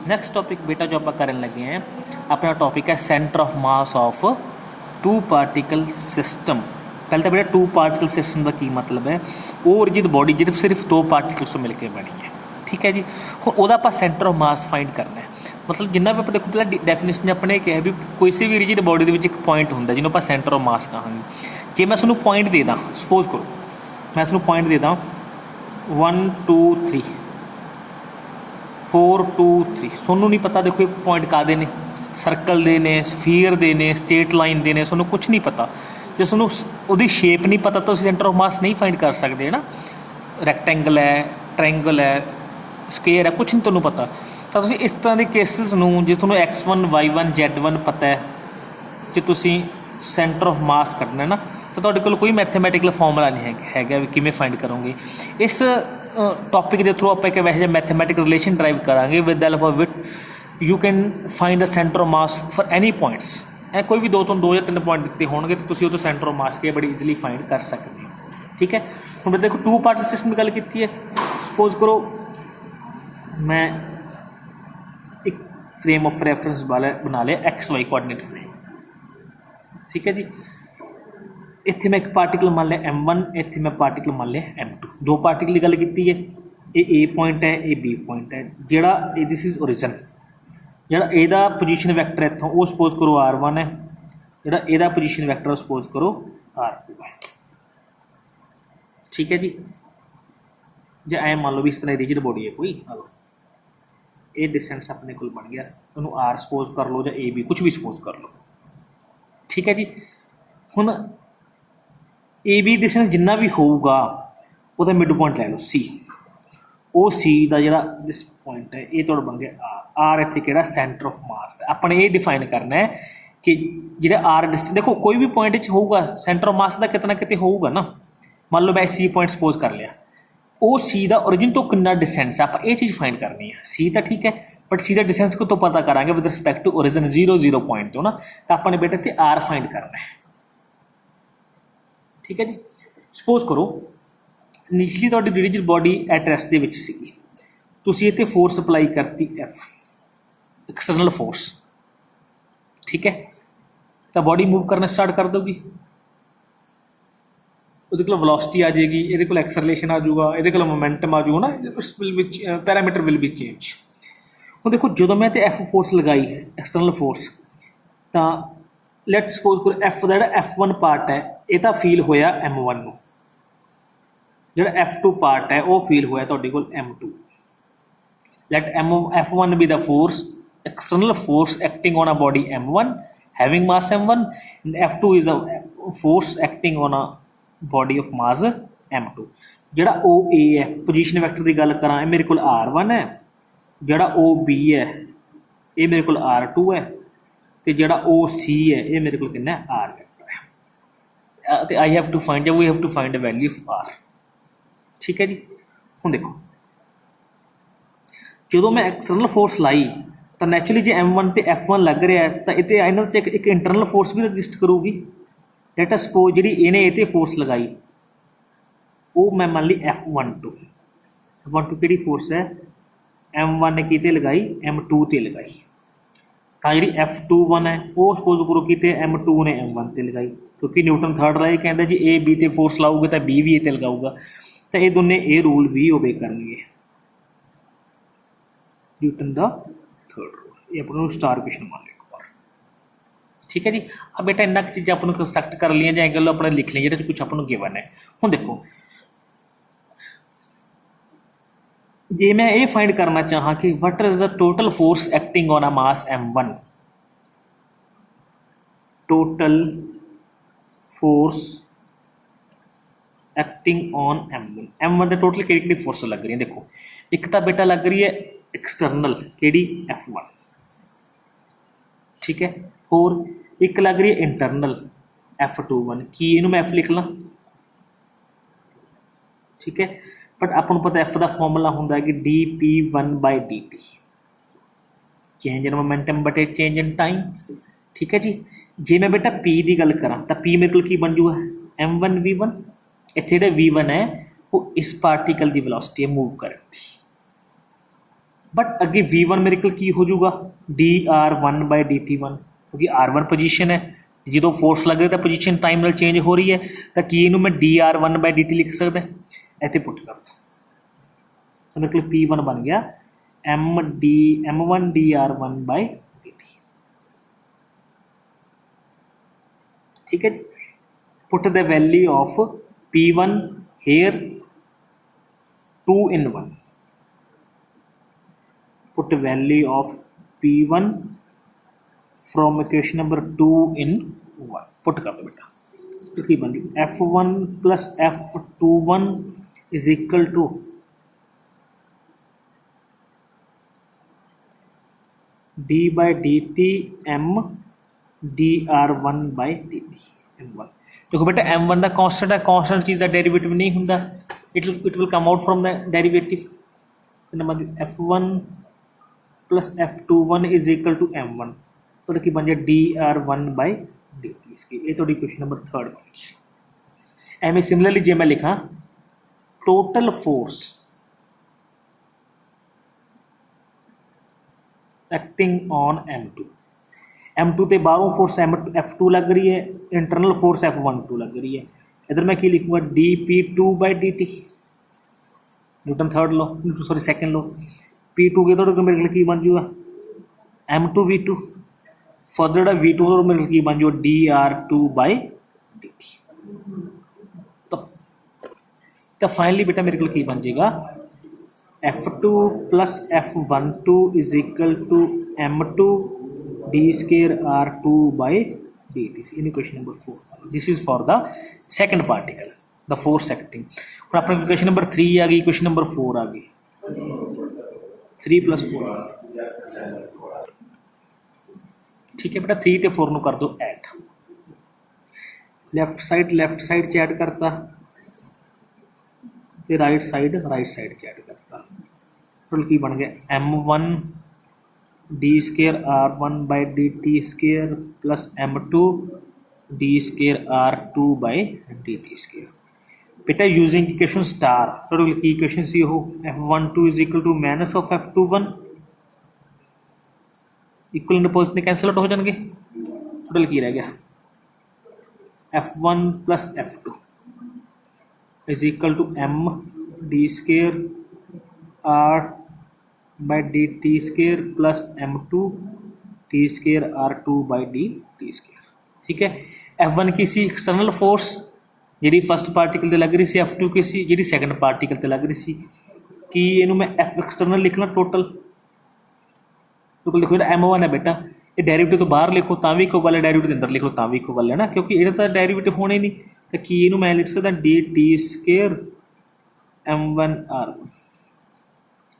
Next topic बेटा जो आप करन लगे हैं अपना टॉपिक है centre of mass of two particle system. पहले तो बेटा टू पार्टिकल सिस्टम का की मतलब है वो रिजिड बॉडी जो सिर्फ दो पार्टिकल्स तो मिलकर बनी है, ठीक है जी। हुण ओहदा आपां सेंटर ऑफ मास फाइंड करना है, मतलब जिन्ना भी आप देखो पहला डेफिनेशन अपने कहा भी कोई सी भी रिजिड बॉडी दे विच एक पॉइंट हुंदा जिन्होंने आपां सेंटर ऑफ मास कहांगे। जे मैं तुहानूं पॉइंट दे दा, सपोज करो मैं तुहानूं पॉइंट दे दा 1 2 3 4 2 3, सोनू नहीं पता देखो पॉइंट कादे ने, सर्कल दे ने, स्फीयर दे ने, स्ट्रेट लाइन दे ने, सोनू कुछ नहीं पता। जो सोनू उसकी शेप नहीं पता तो सेंटर ऑफ मास नहीं फाइंड कर सकते है ना। रैक्टेंगल है, ट्रायंगल है, स्क्वेयर है, कुछ नहीं तुहानूं पता। तो तुसीं इस तरह के केसिस नूं जे तुहानूं X1 Y1 Z1 पता है जे तुसीं सेंटर ऑफ मास कढना है ना तो तुहाडे कोल कोई मैथेमैटिकल फॉर्मूला नहीं हैगा भी किवें फाइंड करोगे। इस टॉपिक के थ्रू आप एक वैसे मैथेमैटिकल रिलेशन ड्राइव करांगे with the help of which you can find the centre of mass for any points. कोई भी दो या तीन पॉइंट दिते होंगे तो तुसीं उहदा सेंटर ऑफ मास के बड़ी ईजिली फाइंड कर सकते हो, ठीक है। हुण देखो टू पार्टिकल सिस्टम की गल की है। सपोज करो मैं एक फ्रेम ऑफ रेफरेंस वाला बना लिया XY कोआर्डिनेट फ्रेम, ठीक है जी। इत्थे मैं एक पार्टिकल मान लिया M1, इत्थे मैं पार्टिकल मान लिया M2, दो पार्टिकल की गल की है। ये A पॉइंट है, ये B पॉइंट है। जिहड़ा दिस इज ओरिजिन, जिहड़ा इहदा पोजीशन वैक्टर इत्थों वो सपोज करो R1 है, जिहड़ा इहदा पोजीशन वैक्टर सपोज करो R2 है, ठीक है जी। जे ऐ मान लो भी इस तरह रिजिड बॉडी है कोई, ये डिस्टेंस अपने को बन गया, उन्होंने R सपोज कर लो या AB कुछ भी सपोज कर लो, ठीक है जी। हुण AB डिस्टेंस जिन्ना भी होगा वो मिड पॉइंट लै लो C, वो C का जो दिस पॉइंट है ये बन गया R इत्थे किहड़ा सेंटर ऑफ मास है। अपने ये डिफाइन करना है कि जो R डिस्टेंस देखो कोई भी पॉइंट होगा सेंटर ऑफ मास का कितना कितने होगा ना। मान लो मैं C पॉइंट सपोज कर लिया, वो C का ओरिजिन तो कितना डिस्टेंस है आप ये चीज़ फाइंड करनी है। C तो ठीक है बट C का डिस्टेंस को तो पता करांगे with respect to origin 0 0 point तो ना, तो आपने बेटा इत्थे R फाइंड करना है, ठीक है जी। सपोज करो नीचली तुहाडी रिजिड बॉडी एट रेस्ट दे विच सीगी, तुसीं इत्थे फोर्स अप्लाई करती F एक्सटर्नल फोर्स, ठीक है। तो बॉडी मूव करना स्टार्ट कर दोगी, ਉਹਦੇ ਕੋਲ ਵੈਲੋਸਿਟੀ ਆ ਜਾਏਗੀ, ਇਹਦੇ ਕੋਲ ਐਕਸਲਰੇਸ਼ਨ ਆ ਜਾਊਗਾ, ਇਹਦੇ ਕੋਲ ਮੋਮੈਂਟਮ ਆ ਜਾਊਗਾ ਨਾ, ਪੈਰਾਮੀਟਰ ਵਿਲ ਬੀ ਚੇਂਜ। ਹੁਣ ਦੇਖੋ ਜਦੋਂ ਮੈਂ ਤੇ F ਫੋਰਸ ਲਗਾਈ ਐਕਸਟਰਨਲ ਫੋਰਸ ਤਾਂ ਲੈਟ ਸਪੋਜ਼ ਕਰੋ F ਦਾ ਜਿਹੜਾ F1 ਪਾਰਟ ਹੈ ਇਹ ਤਾਂ ਫੀਲ ਹੋਇਆ M1 ਨੂੰ, ਜਿਹੜਾ F2 ਪਾਰਟ ਹੈ ਉਹ ਫੀਲ ਹੋਇਆ ਤੁਹਾਡੇ ਕੋਲ M2। Let F1 be the force, external force acting on a body M1 having mass M1 and F2 is the force acting on a body of mass M2। जोड़ा OA है position vector की गल करा मेरे को R1 है, जोड़ा OB है ये मेरे को R2 है, तो जोड़ा OC है ये मेरे को कितना R वैक्टर है। तो I have to find we have to find the value of R, ठीक है जी। हुण देखो जो मैं एक्सटर्नल फोर्स लाई तो नैचुरली जो M1 तो F1 लग रहा है तो इतने इन्हों एक इंटरनल फोर्स भी एग्जिस्ट करूगी। लेट अस सपोज जी इन्हें ये फोर्स लगाई वो मैं मान ली F12 कि फोर्स है M1 ने कि लगाई M2 ते लगाई, तो जी F21 है वो सपोज करो कि M2 ने M1 ते लगाई, क्योंकि न्यूटन थर्ड ला कहता जी A B ते फोर्स लाऊगा तो B भी ये लगाऊगा, तो ये दोनों ये रूल भी ओबे करनगे न्यूटन का थर्ड रूल। ये अपने स्टार क्वेश्चन मान लो, ठीक है जी। अब बेटा इन्ना चीज़ें अपन कंस्ट्रक्ट कर लिया जाए गल अपने लिख ली जो कुछ अपन गिवन है। हूँ देखो जे मैं ये फाइंड करना चाਹਾਂ कि what is the total force acting on a mass M1, total force acting on M1 का टोटल कि फोर्स लग रही है। देखो एक तो बेटा लग रही है एक्सटर्नल कि F1, ठीक है, और एक लग रही है इंटरनल F21 कि इनू मैं F लिख ला, ठीक है। बट अपन पता F का फॉर्मूला होंगे कि dP1/dt, चेंज इन मोमेंटम बटे चेंज इन टाइम, ठीक है जी। जे मैं बेटा P की गल करा तो P मेरे को की बन जूगा M1V1, इतने जो V1 है वो इस पार्टिकल की वेलोसिटी है मूव करने की, बट अगे V1 मेरे को की हो जाऊगा dr1/dt1 क्योंकि R1 पोजीशन है, जो फोर्स लग रहा है तो पोजीशन टाइम नाल चेंज हो रही है, तो की इनू मैं dr1/dt लिख सकता, इतने पुट कर दो तो मेरे को P1 बन गया m1 dr1/dt। ठीक है जी, put the value of P1 here 2 in 1, put value of P1 from equation number 2 in 1, put कर दो बेटा, तो की बन गई F1 plus F21 is equal to d by dt m dr1/dt m1। देखो बेटा m1 का कांस्टेंट है, कांस्टेंट चीज़ का डेरिवेटिव नहीं होंगे, it will come out from the derivative, f1 plus f21 is equal to m1, तो की बन जाए dr1/dt। इसकी ये थोड़ी क्वेश्चन नंबर 3 बन गई। एम सिमिलरली जे मैं लिखा total force acting on m2 ते बाहरों फोर्स f2 लग रही है, इंटरनल फोर्स f12 लग रही है, इधर मैं की लिखूंगा dp2/dt, Newton third law, sorry second law, P2 के तो मेरे की बन जाऊगा m2v2, फर्दर V2 तो मेरे की बन जाओ dr2/dt। तो फाइनली बेटा मेरे को की बन जाएगा f2 plus f12 is equal to m2 d square r2/dt in question number 4। this is for the second particle, the force acting। और अपने क्वेश्चन नंबर 3 आ गई, क्वेश्चन नंबर 4 आ गई, 3 + 4। ठीक है बेटा, 3 ते 4 कर दो ऐड, लेफ्ट साइड च ऐड करता ते राइट साइड च ऐड करता, टोटल की बन गया m1 d square r1/dt square plus m2 d square r2/dt square। बेटा यूजिंग इक्वेशन स्टार, टोटल की इक्वेशन सी हो f12 is equal to minus of f21, equal and opposite ने कैंसल आउट हो जाएंगे, टोटल की रह गया f1 plus f2 is equal to m d square r/dt square plus m2 d square r2/dt square। ठीक है, f1 की सी external force जी first particle से लग रही सी, f2 की सी जी सैकेंड पार्टिकल से लग रही सी, कि इनू मैं f एक्सटर्नल लिखना टोटल देखो m1 है बेटा, ये डेरिवेटिव तो बाहर लिखो तो भी इक्वल है, डेरिवेटिव अंदर लिखो तो भी इक्वल है ना, क्योंकि ये तो डेरिवेटिव होने नहीं, तो कि इनू मैं लिख सकता dt square m1 r1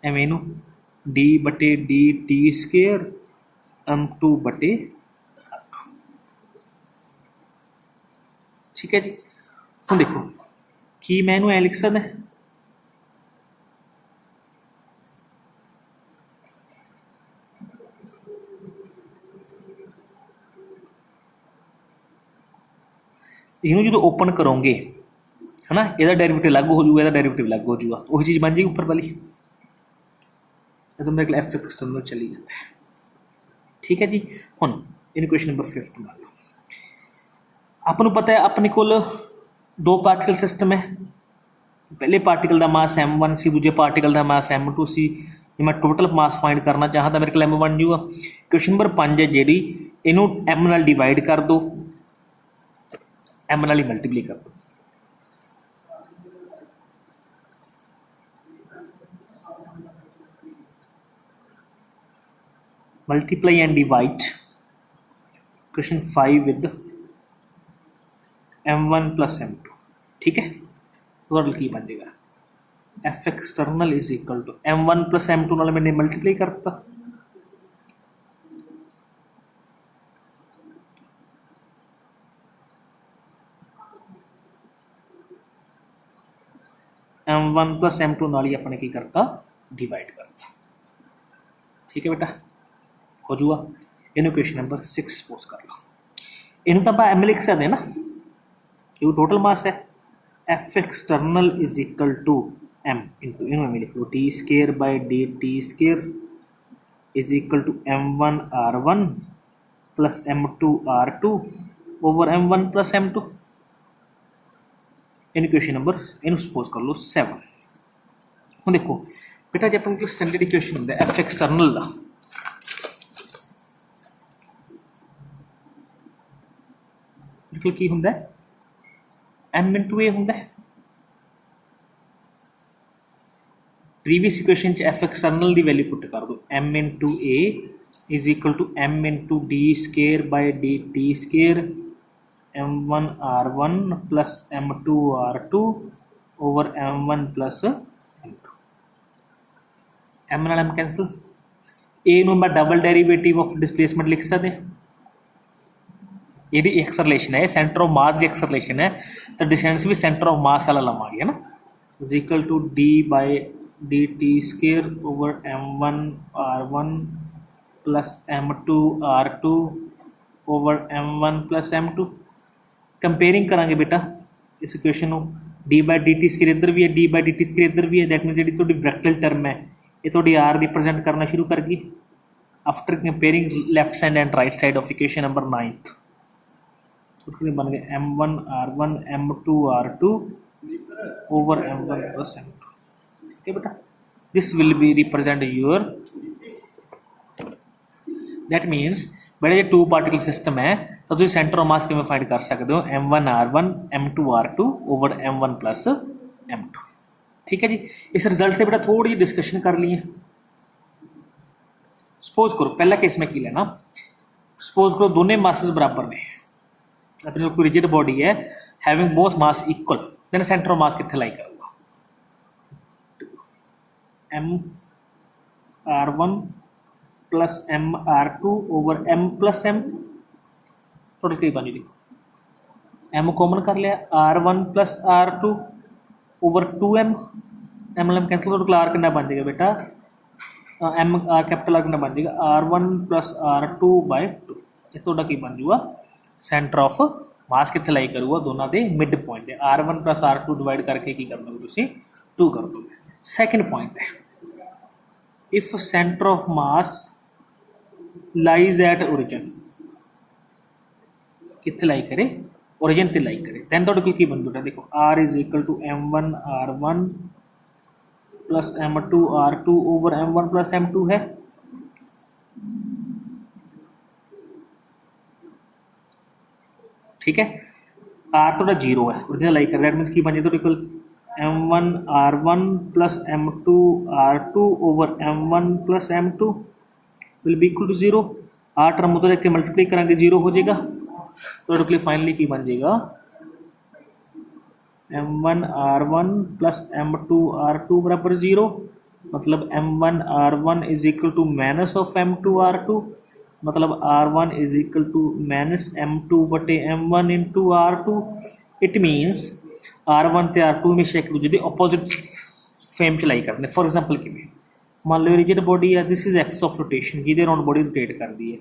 M इनू d/dt स्क्वायर m2/r2। ठीक है जी, हम देखो कि मैं इनू ऐ लिख सकता इनू जो ओपन करोगे है ना, यदा डेरिवेटिव अलग हो जाऊगा, यदा डेरिवेटिव अलग हो जाऊगा, वही चीज़ बन जाएगी ऊपर वाली, तो मेरे को एफ एक्सटर्नल चली जाता है। ठीक है जी, हुन इन क्वेश्चन नंबर 5 मान लो आपको पता है अपने को 2 पार्टिकल सिस्टम है, पहले पार्टिकल का मास m1 सी, दूजे पार्टिकल का मास m2 सी, जो मैं टोटल मास फाइंड करना चाहता मेरे को m बन जाऊगा। क्वेश्चन नंबर 5 है जी, इनू m नाल डिवाइड कर दो, m नाल मल्टीप्लाई कर दो, मल्टीप्लाई एंड डिवाइड क्वेश्चन 5 विद m1 plus m2। ठीक है, टोटल की बन जाएगा F external is equal to m1 plus m2 नाल मैंने मल्टीप्लाई करता, m1 plus m2 नाल ही अपने की करता डिवाइड करता। ठीक है बेटा, हो जाऊगा। इन क्वेश्चन नंबर 6 पोज कर लो, इन तो आप m लिख सकते हैं ना, क्योंकि टोटल मास है, F external is equal to m into इनू एम लिख लो D square by D T square is equal to m1 r1 plus m2 r2 over m1 plus m2। In equation number in suppose कर लो 7। ਹੁਣ देखो बेटा जो अपने स्टैंडर्ड इक्वेशन होंगे एफ एक्सटर्नल का बिल्कुल की होंगे एम इंटू ए होंगे। प्रीवियस इक्वेशन एफ एक्सटर्नल की वैल्यू पुट कर दो M into A is equal to m into d square by D T square m1 r1 plus m2 r2 over m1 plus m2। M नाल M cancel ए नूं मैं double derivative of displacement लिख सकते ये acceleration है centre of मास की acceleration है तो डिस्टेंस भी सेंटर ऑफ मास वाला लवांगे है ना is equal to d by D T square over m1 r1 plus m2 r2 over m1 plus m2। Comparing करांगे बेटा इस इक्वेशन को d by D T square इधर भी है d by D T square इधर भी है दैट मीन जी थोड़ी ब्रैकेटल टर्म है ये थोड़ी आर रिप्रजेंट करना शुरू कर गई after comparing left side and right side of equation number 9th बन गए m1 r1 m2 r2 over m1 plus m2। ठीक है बेटा this will be represent your that means बेटा जो टू पार्टिकल सिस्टम है तो तुम सेंटर ऑफ मास किमें फाइंड कर सकते हो m1 r1 m2 r2 over m1 plus m2। ठीक है जी इस रिजल्ट से बेटा थोड़ी जी डिस्कशन कर लिए। सपोज करो पहला केस में की लेना सपोज करो दोनों मासेस बराबर ने अपने कोई रिजिड बॉडी है having both mass equal then centre of mass कितने लाई करूँगा m r1 plus m r2 over m plus m total कई बनी देखो m कॉमन कर लिया r1 plus r2 over 2m m M cancel total r कितना बन जाएगा बेटा m r कैपिटल r कितना बन जाएगा r1 प्लस r2 बाय 2 ये थोड़ा की बन जाऊगा सेंटर ऑफ मास कितने लाई करूँगा दोनों के मिड पॉइंट है r1 प्लस r2 डिवाइड करके की कर दोगे तुम 2 कर दोगे। सैकेंड पॉइंट है if centre of mass lies at origin कितने लाई करे ओरिजिन ते लाई करे दैन तो की बन बेटा देखो r is equal to m1 r1 plus m2 r2 over m1 plus m2 है। ठीक है r थोड़ा जीरो है ओरिजिनल लाई कर दैट मीन्स की बन जाए तो equal m1 r1 plus m2 r2 over m1 plus m2 will be equal to zero r term तो लेके मल्टीप्लाई करेंगे जीरो हो जाएगा तो टोटली फाइनली की बन जाएगा m1 r1 plus m2 r2 बराबर जीरो मतलब m1 r1 is equal to minus of m2 r2 मतलब r1 is equal to minus m2 बटे m1 into r2। It मीनस r1 ते r2 हमेशा एक दूसरे के ऑपोजिट फेम च लाई करने फॉर एग्जांपल किमें मान लो रिजिड बॉडी है this is axis of rotation जिहदे अराउंड बॉडी रोटेट करती है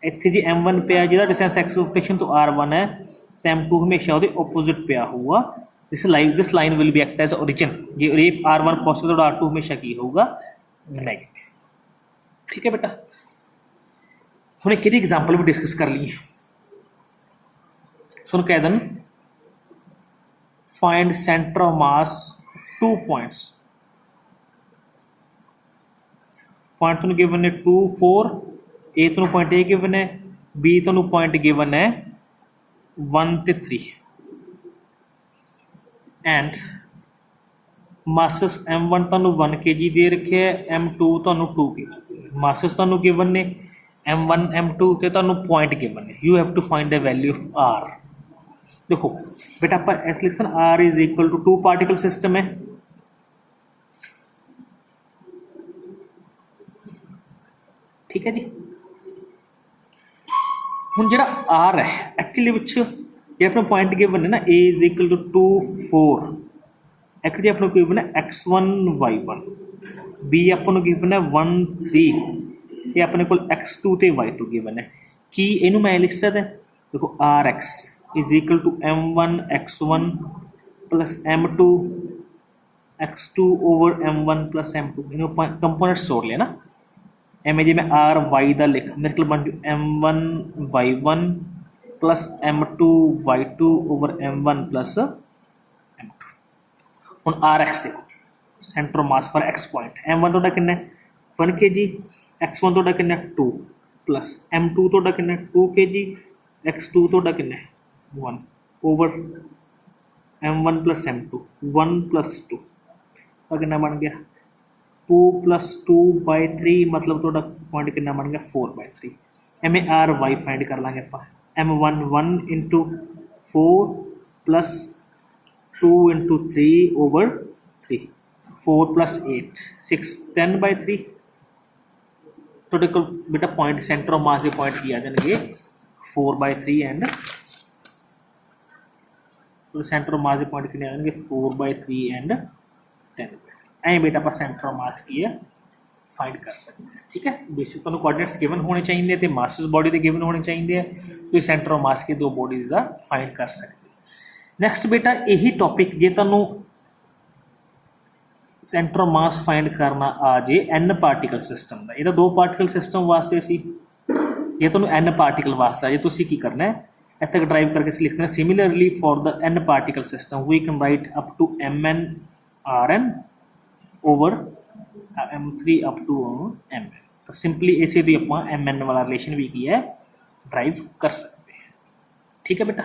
इत्थे जी m1 पिया जिहदा डिस्टेंस एक्स ऑफ रोटेशन तो r1 है तो m2 हमेशा उहदे ऑपोजिट पिया होगा this line will be act as origin जे r1 पॉजिटिव तो r2 हमेशा की होगा नेगेटिव। ठीक है बेटा हमने कि एग्जाम्पल भी डिस्कस कर लिए सुन कह दें find centre of mass of 2 points point तो गिवन है 2 4 ए तो पॉइंट ए गिवन है बी तो पॉइंट गिवन है 1 ते 3 एंड मासस m1 तो 1 kg दे रखे है m2 तो 2 kg मासस तो गिवन ने m1 m2 ते तो पॉइंट गिवन है you have to find the value of r। देखो बेटा आप ऐसे लिख सकते r is equal to 2 particle system है ठीक है जी हुण जिहड़ा r है एक्चुअली विच जे अपना पॉइंट गिवन है ना a is equal to 2 4 actually अपना गिवन है x1 y1 b अपना गिवन है 1 3 ये अपने को x2 ते y2 गिवन है कि इनू मैं लिख सकता देखो rx is equal to m1 x1 plus m2 x2 over m1 plus m2 इन्हों कंपोनेंट्स जोड़ लिया ना एमें जी मैं आर वाई का लिख मेरे को बन जू m1 y1 plus m2 y2 over m1 plus m2 हुण आर एक्स देखो centre of mass for x point m1 तो कितना 1 kg x1 तो कितना 2 प्लस m2 तो कितना 2 kg x2 तो कितना 1 over m1 plus m2 1 plus 2 का कितना बन गया 2 प्लस 2 बाई 3 मतलब तो पॉइंट कितना बन गया 4 by 3 M R Y find कर लाँगे आप m1 1 into 4 plus 2 into 3 over 3 4 plus 8 6 10 by 3 तो देखो बेटा पॉइंट सेंटर ऑफ मास के पॉइंट की आ जाएंगे 4 बाई 3 एंड तो सेंटर ऑफ मास के पॉइंट कितने आ जाएंगे 4 बाई 3 एंड 10 बाई 3 ऐ बेटा आप सेंटर ऑफ मास की है फाइंड कर सकते हैं ठीक है बेसिक तुहानूं कोऑर्डिनेट्स गिवन होने चाहिए तो मासिस बॉडी के गिवन होने चाहिए तो सेंटर ऑफ मास के दो बॉडीज़ का फाइंड कर सकते हैं नैक्सट बेटा यही टॉपिक जे तुहानूं सेंटर ऑफ मास फाइंड करना आ जे एन पार्टिकल सिस्टम का ये दो पार्टिकल सिस्टम वास्ते सी जे तुहानूं एन पार्टिकल वास्ते जे तुसीं की करना है इत्थे तक ड्राइव करके लिखते हैं similarly for the N particle system we can write up to M N R N over m3 up to M N तो सिंपली इसे भी आप एम एन वाला रिलेशन भी किया है ड्राइव कर सकते हैं ठीक है बेटा।